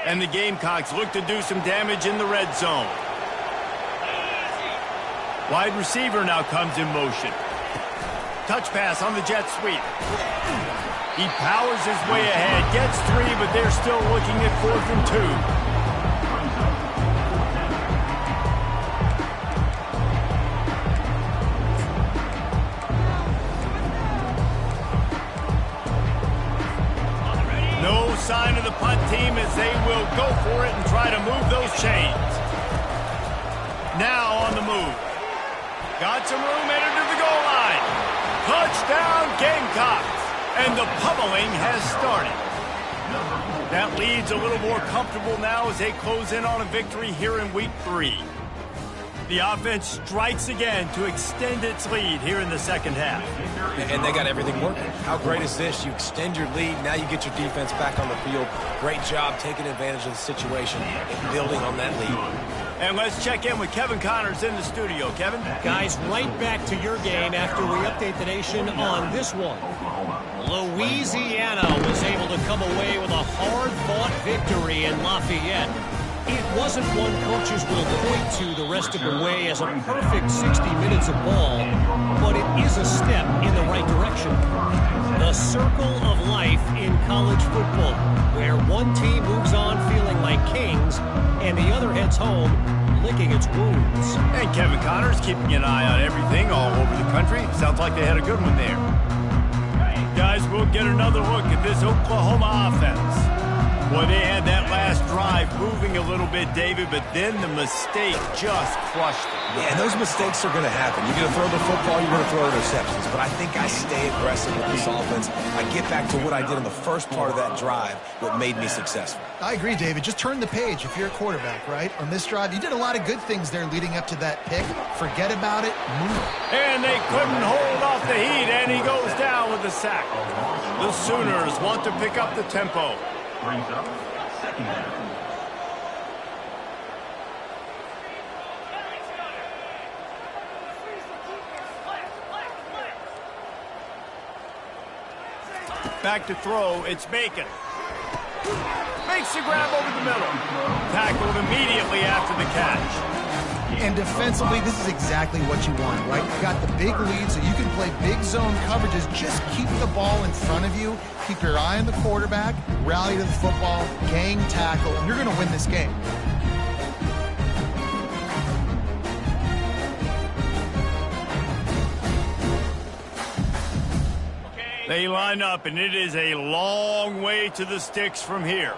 And the Gamecocks look to do some damage in the red zone. Wide receiver now comes in motion. Touch pass on the jet sweep. He powers his way ahead, gets 3, but they're still looking at 4th and 2. No sign of the punt team as they will go for it and try to move those chains. Now on the move. Got some room, headed to the goal line. Touchdown Gamecocks. And the pummeling has started. That lead's a little more comfortable now as they close in on a victory here in week 3. The offense strikes again to extend its lead here in the second half. And they got everything working. How great is this? You extend your lead, now you get your defense back on the field. Great job taking advantage of the situation and building on that lead. And let's check in with Kevin Connors in the studio. Kevin? Guys, right back to your game after we update the nation on this one. Louisiana was able to come away with a hard-fought victory in Lafayette. It wasn't one coaches will point to the rest of the way as a perfect 60 minutes of ball, but it is a step in the right direction. The circle of life in college football, where one team moves on feeling like kings and the other heads home licking its wounds. And Kevin Connors keeping an eye on everything all over the country. Sounds like they had a good one there. Guys, we'll get another look at this Oklahoma offense. Well, they had that last drive moving a little bit, David, but then the mistake just crushed them. Yeah, and those mistakes are going to happen. You're going to throw the football, you're going to throw interceptions. But I think I stay aggressive with this offense. I get back to what I did in the first part of that drive, what made me successful. I agree, David. Just turn the page if you're a quarterback, right? On this drive, you did a lot of good things there leading up to that pick. Forget about it. Move it. And they couldn't hold off the heat, and he goes down with the sack. The Sooners want to pick up the tempo. Brings up second down. Back to throw, it's Bacon. Makes the grab over the middle. Tackled immediately after the catch. And defensively, this is exactly what you want, right? You got the big lead, so you can play big zone coverages. Just keep the ball in front of you. Keep your eye on the quarterback. Rally to the football. Gang tackle. And you're going to win this game. They line up, and it is a long way to the sticks from here.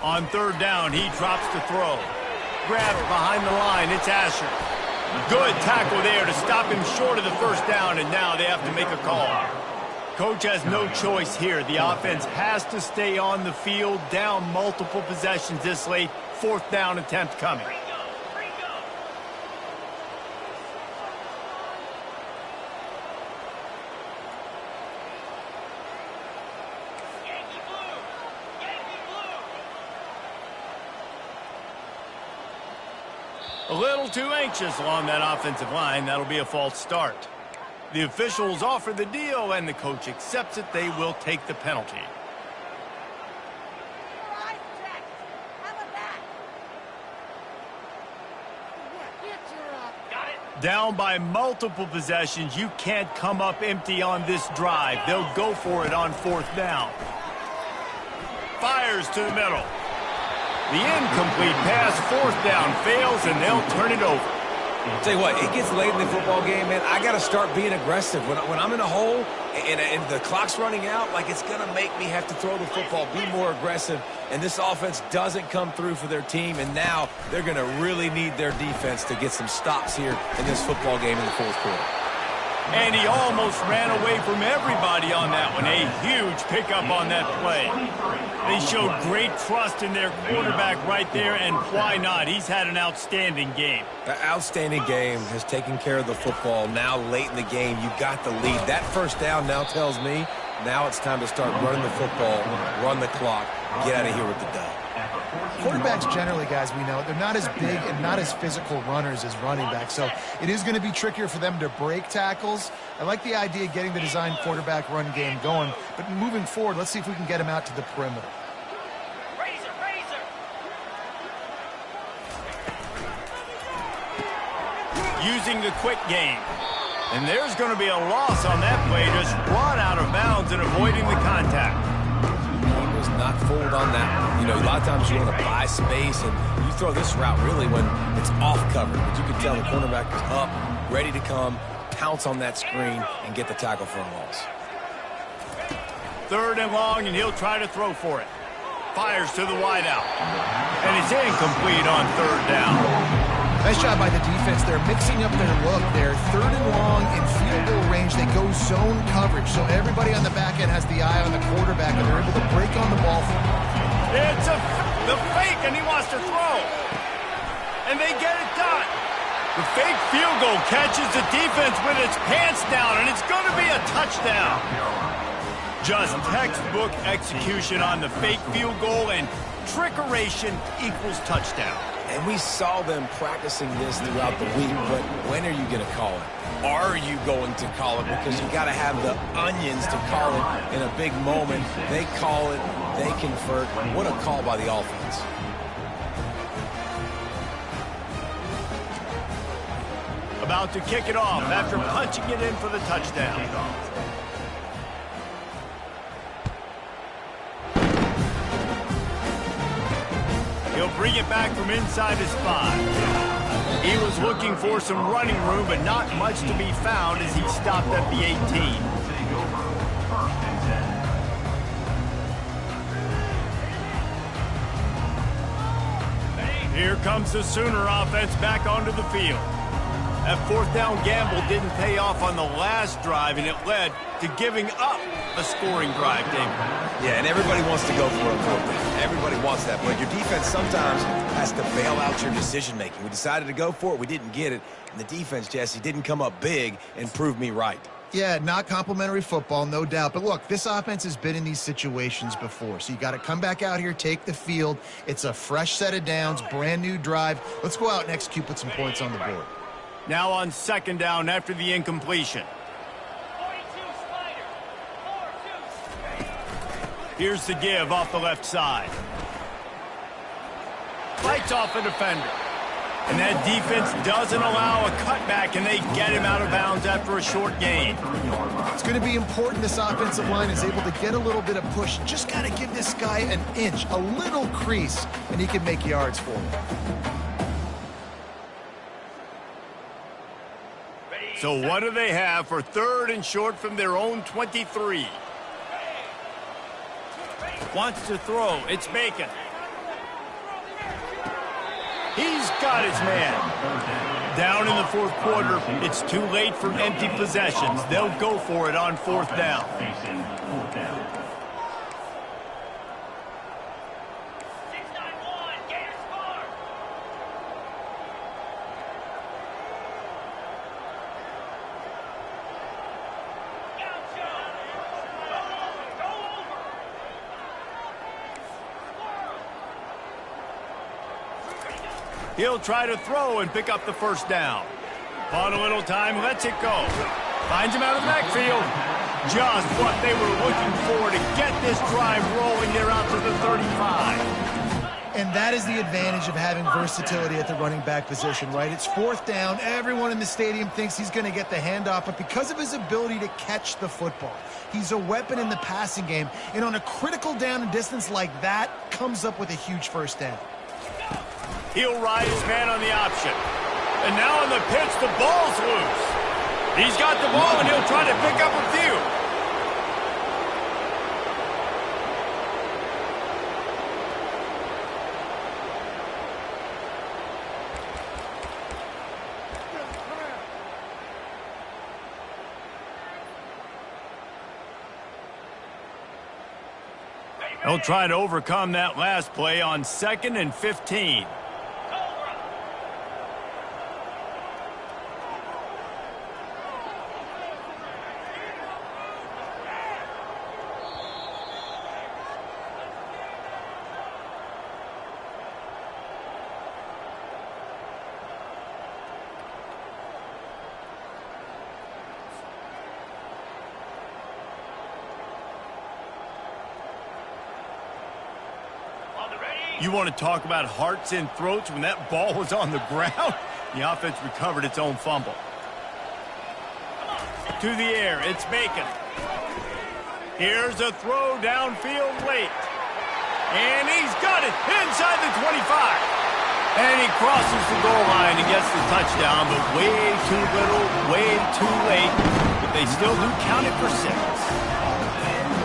On third down, he drops the throw. Grabbed behind the line, it's Asher. Good tackle there to stop him short of the first down, and now they have to make a call. Coach has no choice here. The offense has to stay on the field, down multiple possessions this late. Fourth down attempt coming. A little too anxious along that offensive line. That'll be a false start. The officials offer the deal, and the coach accepts it. They will take the penalty. Down by multiple possessions. You can't come up empty on this drive. They'll go for it on fourth down. Fires to the middle. The incomplete pass, fourth down, fails, and they'll turn it over. I'll tell you what, it gets late in the football game, man. I got to start being aggressive. When I'm in a hole and the clock's running out, like it's going to make me have to throw the football, be more aggressive. And this offense doesn't come through for their team, and now they're going to really need their defense to get some stops here in this football game in the fourth quarter. And he almost ran away from everybody on that one. A huge pickup on that play. They showed great trust in their quarterback right there, and why not? He's had an outstanding game. The outstanding game has taken care of the football. Now late in the game, you got the lead. That first down now tells me now it's time to start running the football, run the clock, get out of here with the dub. Quarterbacks generally, guys, we know, they're not as big and not as physical runners as running backs, so it is going to be trickier for them to break tackles. I like the idea of getting the design quarterback run game going, but moving forward, let's see if we can get him out to the perimeter. Using the quick game. And there's going to be a loss on that play, just run out of bounds and avoiding the contact. He was not fooled on that one. You know, a lot of times you want to buy space, and you throw this route really when it's off cover. But you can tell the cornerback is up, ready to come, pounce on that screen, and get the tackle for a loss. Third and long, and he'll try to throw for it. Fires to the wideout. And it's incomplete on third down. Nice job by the defense. They're mixing up their look. They're third and long in field goal range. They go zone coverage, so everybody on the back end has the eye on the quarterback, and they're able to break on the ball. It's a The fake, and he wants to throw. And they get it done. The fake field goal catches the defense with its pants down, and it's going to be a touchdown. Just textbook execution on the fake field goal, and trickeration equals touchdown. And we saw them practicing this throughout the week, but when are you going to call it? Are you going to call it? Because you got to have the onions to call it in a big moment. They call it, they convert. What a call by the offense. About to kick it off after punching it in for the touchdown. He'll bring it back from inside his 5. He was looking for some running room, but not much to be found as he stopped at the 18. Here comes the Sooner offense back onto the field. That fourth down gamble didn't pay off on the last drive, and it led to giving up a scoring drive, David. Yeah, and everybody wants to go for a fourth down. Everybody wants that, but your defense sometimes has to bail out your decision-making. We decided to go for it. We didn't get it. And the defense, Jesse, didn't come up big and prove me right. Yeah, not complimentary football, no doubt. But look, this offense has been in these situations before. So you got to come back out here, take the field. It's a fresh set of downs, brand new drive. Let's go out and execute, put some points on the board. Now on second down after the incompletion. 42 Slider. 4-2. Here's the give off the left side. Fights off a defender. And that defense doesn't allow a cutback, and they get him out of bounds after a short gain. It's going to be important this offensive line is able to get a little bit of push. Just got to give this guy an inch, a little crease, and he can make yards for him. So what do they have for third and short from their own 23? Wants to throw. It's Bacon. He's got his man. Down in the fourth quarter, it's too late for empty possessions. They'll go for it on fourth down. He'll try to throw and pick up the first down. On a little time, lets it go. Finds him out of the backfield. Just what they were looking for to get this drive rolling. They're out to the 35. And that is the advantage of having versatility at the running back position, right? It's fourth down. Everyone in the stadium thinks he's going to get the handoff, but because of his ability to catch the football, he's a weapon in the passing game. And on a critical down and distance like that, comes up with a huge first down. He'll ride his man on the option. And now on the pitch, the ball's loose. He's got the ball, and he'll try to pick up a few. He'll try to overcome that last play on 2nd and 15. You want to talk about hearts and throats when that ball was on the ground? The offense recovered its own fumble. To the air, it's Bacon. Here's a throw downfield late. And he's got it inside the 25. And he crosses the goal line and gets the touchdown, but way too little, way too late. But they still do count it for 6.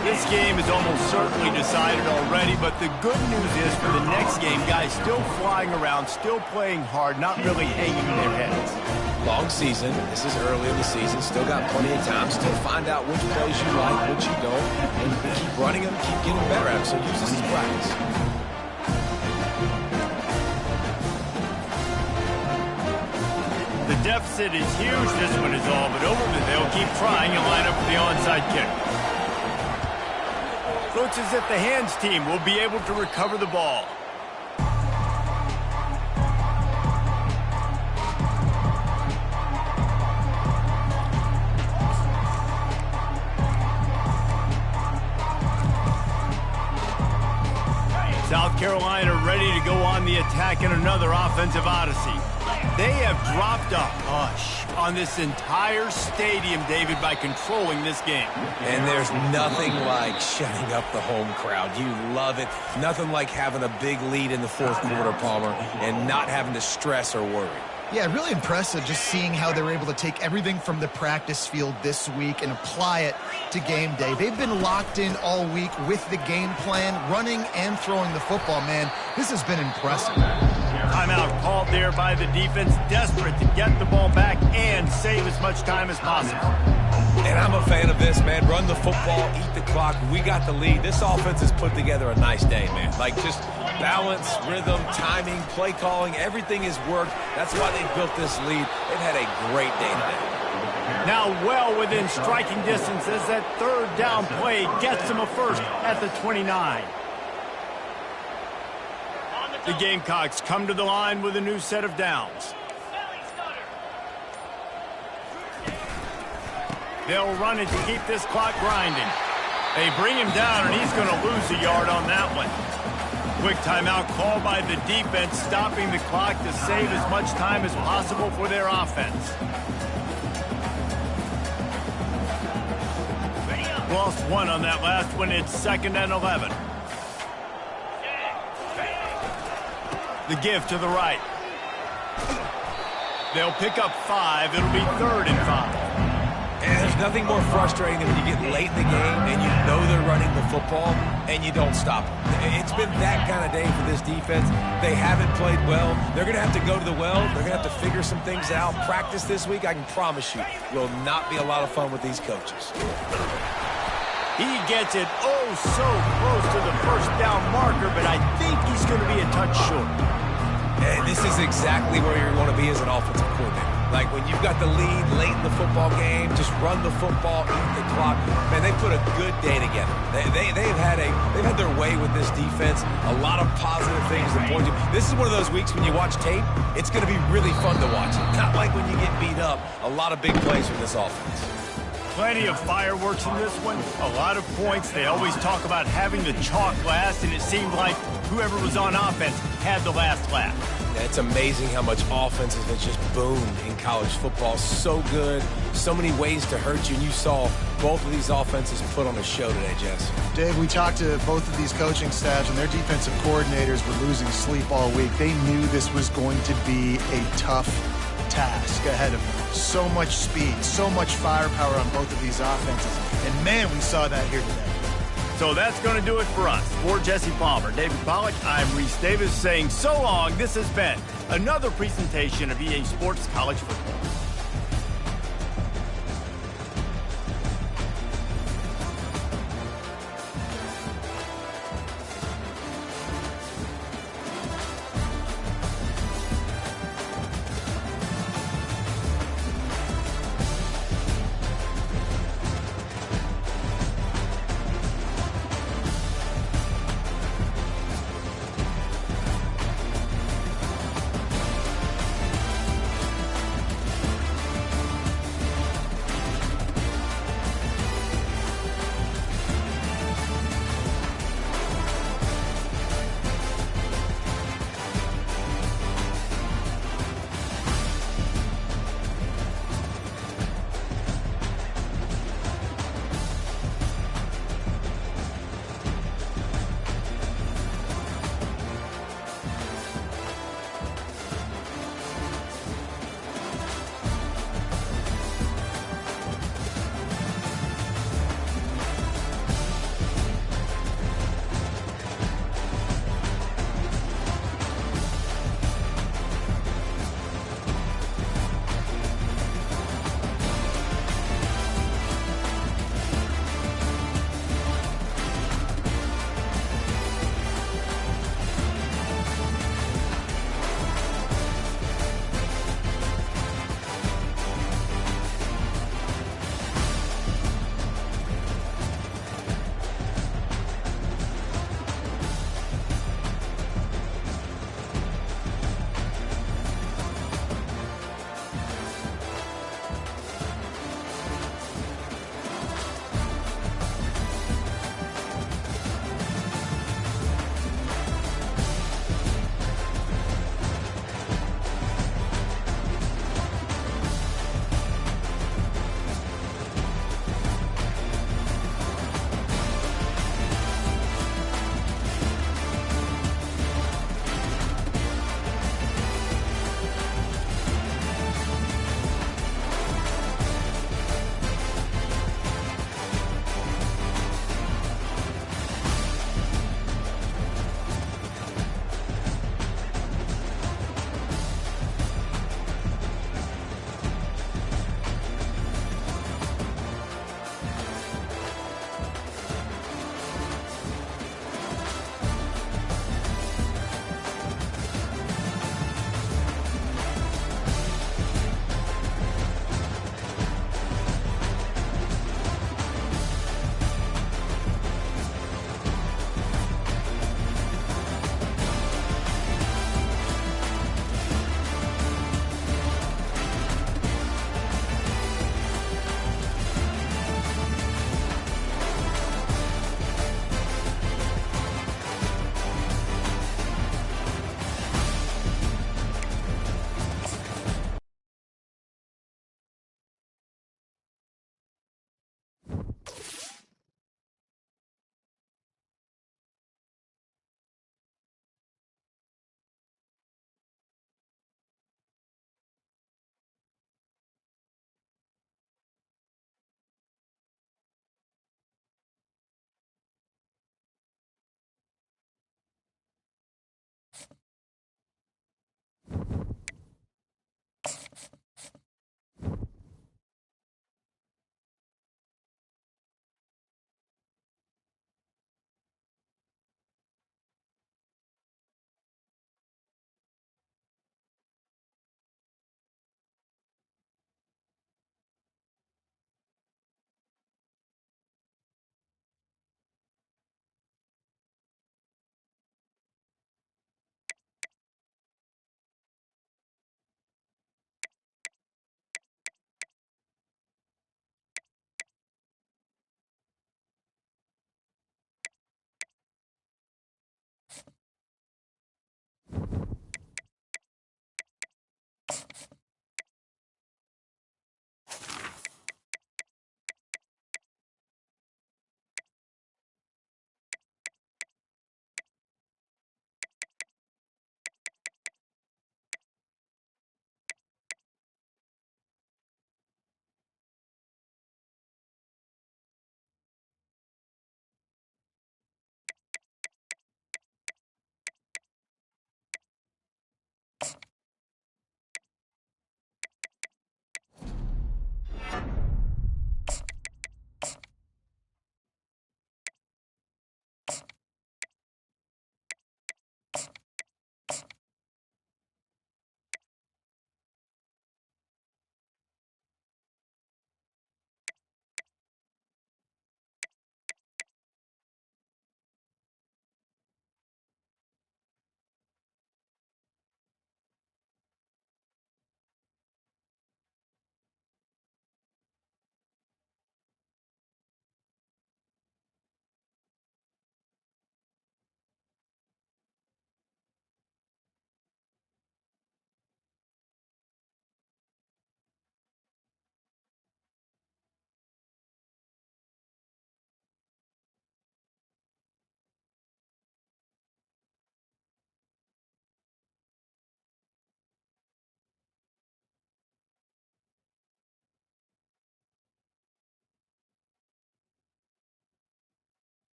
This game is almost certainly decided already, but the good news is for the next game, guys still flying around, still playing hard, not really hanging their heads. Long season. This is early in the season. Still got plenty of time. Still find out which plays you like, which you don't, and keep running them, keep getting better at them. So use this as practice. The deficit is huge. This one is all but over, but they'll keep trying and line up for the onside kick. Looks as if the hands team will be able to recover the ball. South Carolina ready to go on the attack in another offensive odyssey. They have dropped a hush on this entire stadium, David, by controlling this game. And there's nothing like shutting up the home crowd. You love it. Nothing like having a big lead in the fourth quarter, Palmer, and not having to stress or worry. Yeah, really impressive just seeing how they were able to take everything from the practice field this week and apply it to game day. They've been locked in all week with the game plan, running and throwing the football. Man, this has been impressive. Timeout called there by the defense, desperate to get the ball back and save as much time as possible. And I'm a fan of this, man. Run the football, eat the clock. We got the lead. This offense has put together a nice day, man. Like just balance, rhythm, timing, play calling, everything has worked. That's why they built this lead. They've had a great day today. Now well within striking distance as that third down play gets them a first at the 29. The Gamecocks come to the line with a new set of downs. They'll run it to keep this clock grinding. They bring him down, and he's going to lose a yard on that one. Quick timeout called by the defense, stopping the clock to save as much time as possible for their offense. Lost one on that last one. It's 2nd and 11. The give to the right. They'll pick up 5. It'll be 3rd and 5. And there's nothing more frustrating than when you get late in the game and you know they're running the football and you don't stop them. It's been that kind of day for this defense. They haven't played well. They're going to have to go to the well. They're going to have to figure some things out. Practice this week, I can promise you, will not be a lot of fun with these coaches. He gets it oh so close to the first down marker, but I think he's going to be a touch short. And this is exactly where you want to be as an offensive coordinator. Like when you've got the lead late in the football game, just run the football, eat the clock. Man, they put a good day together. They've had their way with this defense. A lot of positive things to point to. This is one of those weeks when you watch tape, it's going to be really fun to watch. Not like when you get beat up. A lot of big plays from this offense. Plenty of fireworks in this one. A lot of points. They always talk about having the chalk last, and it seemed like whoever was on offense had the last laugh. It's amazing how much offense has just boomed in college football. So good. So many ways to hurt you. And you saw both of these offenses put on a show today, Jess. Dave, we talked to both of these coaching staffs, and their defensive coordinators were losing sleep all week. They knew this was going to be a tough task ahead of them. So much speed, so much firepower on both of these offenses. And, man, we saw that here today. So that's going to do it for us. For Jesse Palmer, David Pollack, I'm Reese Davis saying so long. This has been another presentation of EA Sports College Football.